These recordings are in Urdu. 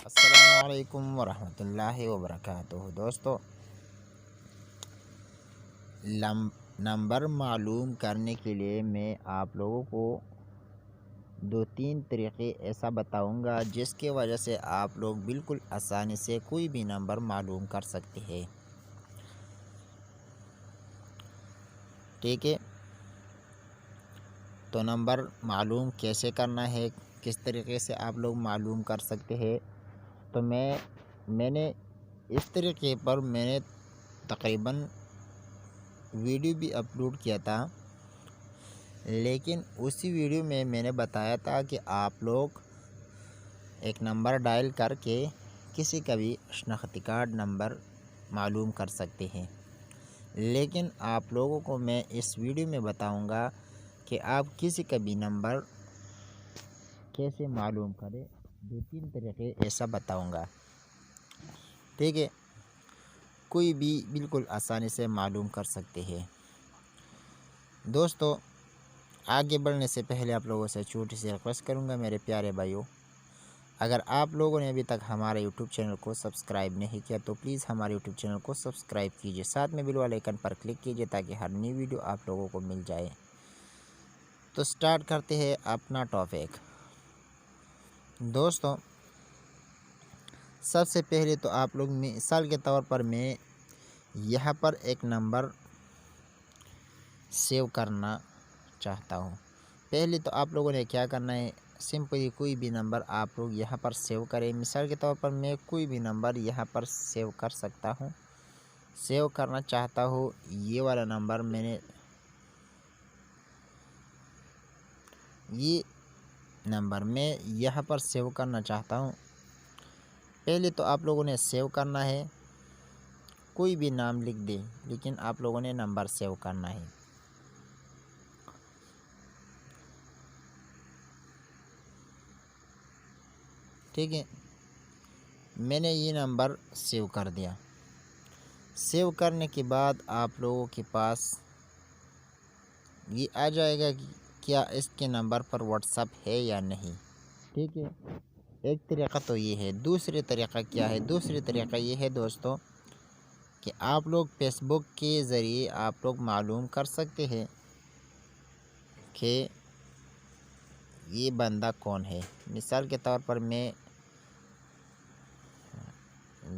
السلام علیکم ورحمۃ اللہ وبرکاتہ دوستو، نمبر معلوم کرنے کے لیے میں آپ لوگوں کو 2-3 طریقے ایسا بتاؤں گا جس کی وجہ سے آپ لوگ بالکل آسانی سے کوئی بھی نمبر معلوم کر سکتے ہیں۔ ٹھیک ہے، تو نمبر معلوم کیسے کرنا ہے، کس طریقے سے آپ لوگ معلوم کر سکتے ہیں، تو میں نے اس طریقے پر میں نے تقریباً ویڈیو بھی اپلوڈ کیا تھا، لیکن اسی ویڈیو میں میں نے بتایا تھا کہ آپ لوگ ایک نمبر ڈائل کر کے کسی کا بھی شناختی کارڈ نمبر معلوم کر سکتے ہیں، لیکن آپ لوگوں کو میں اس ویڈیو میں بتاؤں گا کہ آپ کسی کا بھی نمبر کیسے معلوم کریں۔ 2-3 طریقے ایسا بتاؤں گا، ٹھیک ہے، کوئی بھی بالکل آسانی سے معلوم کر سکتے ہیں۔ دوستو، آگے بڑھنے سے پہلے آپ لوگوں سے چھوٹی سی ریکویسٹ کروں گا میرے پیارے بھائیوں، اگر آپ لوگوں نے ابھی تک ہمارے یوٹیوب چینل کو سبسکرائب نہیں کیا تو پلیز ہمارے یوٹیوب چینل کو سبسکرائب کیجیے، ساتھ میں بیل والے آئیکن پر کلک کیجیے تاکہ ہر نئی ویڈیو آپ لوگوں کو مل جائے۔ تو سٹارٹ کرتے ہیں اپنا ٹاپک۔ دوستو، سب سے پہلے تو آپ لوگ مثال کے طور پر میں یہاں پر ایک نمبر سیو کرنا چاہتا ہوں۔ پہلے تو آپ لوگوں نے کیا کرنا ہے، سمپلی کوئی بھی نمبر آپ لوگ یہاں پر سیو کریں۔ مثال کے طور پر میں کوئی بھی نمبر یہاں پر سیو کر سکتا ہوں، سیو کرنا چاہتا ہوں۔ یہ والا نمبر میں یہاں پر سیو کرنا چاہتا ہوں۔ پہلے تو آپ لوگوں نے سیو کرنا ہے، کوئی بھی نام لکھ دیں، لیکن آپ لوگوں نے نمبر سیو کرنا ہے۔ ٹھیک ہے، میں نے یہ نمبر سیو کر دیا۔ سیو کرنے کے بعد آپ لوگوں کے پاس یہ آ جائے گا کہ کیا اس کے نمبر پر واٹس ایپ ہے یا نہیں۔ ٹھیک ہے، ایک طریقہ تو یہ ہے۔ دوسری طریقہ کیا ہے؟ دوسری طریقہ یہ ہے دوستو کہ آپ لوگ فیس بک کے ذریعے آپ لوگ معلوم کر سکتے ہیں کہ یہ بندہ کون ہے۔ مثال کے طور پر میں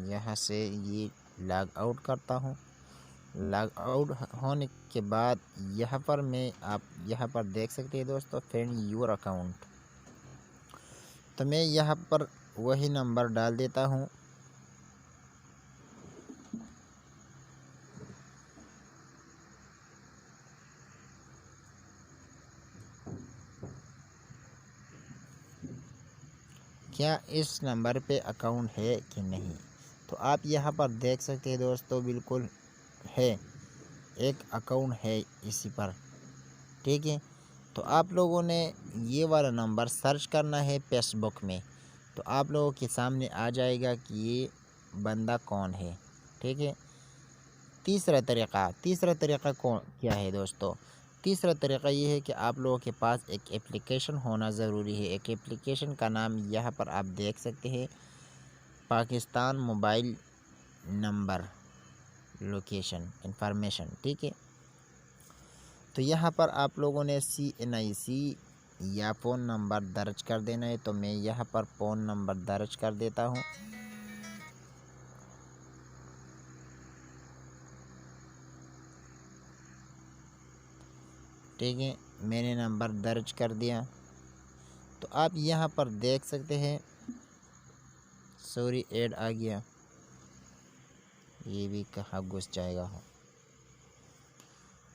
یہاں سے یہ لاگ آؤٹ کرتا ہوں۔ لاگ آؤٹ ہونے کے بعد یہاں پر آپ یہاں پر دیکھ سکتے ہیں دوستو، فرینڈ یور اکاؤنٹ، تو میں یہاں پر وہی نمبر ڈال دیتا ہوں۔ کیا اس نمبر پہ اکاؤنٹ ہے کہ نہیں، تو آپ یہاں پر دیکھ سکتے ہیں دوستو، بالکل ہے، ایک اکاؤنٹ ہے اسی پر۔ ٹھیک ہے، تو آپ لوگوں نے یہ والا نمبر سرچ کرنا ہے فیس بک میں، تو آپ لوگوں کے سامنے آ جائے گا کہ یہ بندہ کون ہے۔ ٹھیک ہے، تیسرا طریقہ کیا ہے دوستو؟ تیسرا طریقہ یہ ہے کہ آپ لوگوں کے پاس ایک اپلیکیشن ہونا ضروری ہے۔ ایک اپلیکیشن کا نام یہاں پر آپ دیکھ سکتے ہیں، Pakistan mobile number location information. ٹھیک ہے، تو یہاں پر آپ لوگوں نے CNIC یا فون نمبر درج کر دینا ہے، تو میں یہاں پر فون نمبر درج کر دیتا ہوں۔ ٹھیک ہے، میں نے نمبر درج کر دیا، تو آپ یہاں پر دیکھ سکتے ہیں، سوری ایڈ آ گیا، یہ بھی کہاں گھس جائے گا۔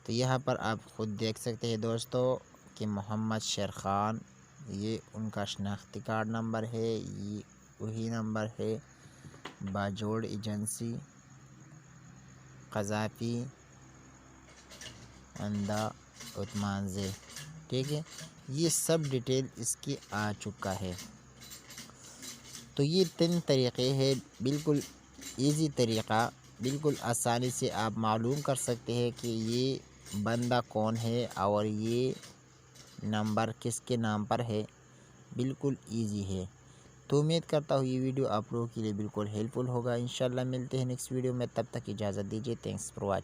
تو یہاں پر آپ خود دیکھ سکتے ہیں دوستو کہ محمد شیر خان، یہ ان کا شناختی کارڈ نمبر ہے، یہ وہی نمبر ہے۔ باجوڑ ایجنسی، قذافی اندھا عثمان۔ ٹھیک ہے، یہ سب ڈیٹیل اس کی آ چکا ہے۔ تو یہ 3 طریقے ہیں، بالکل ایزی طریقہ، بالکل آسانی سے آپ معلوم کر سکتے ہیں کہ یہ بندہ کون ہے اور یہ نمبر کس کے نام پر ہے، بالکل ایزی ہے۔ تو امید کرتا ہوں یہ ویڈیو آپ لوگوں کے لیے بالکل ہیلپ فل ہوگا. انشاءاللہ ملتے ہیں نیکسٹ ویڈیو میں. تب تک اجازت دیجیے. Thanks for watching.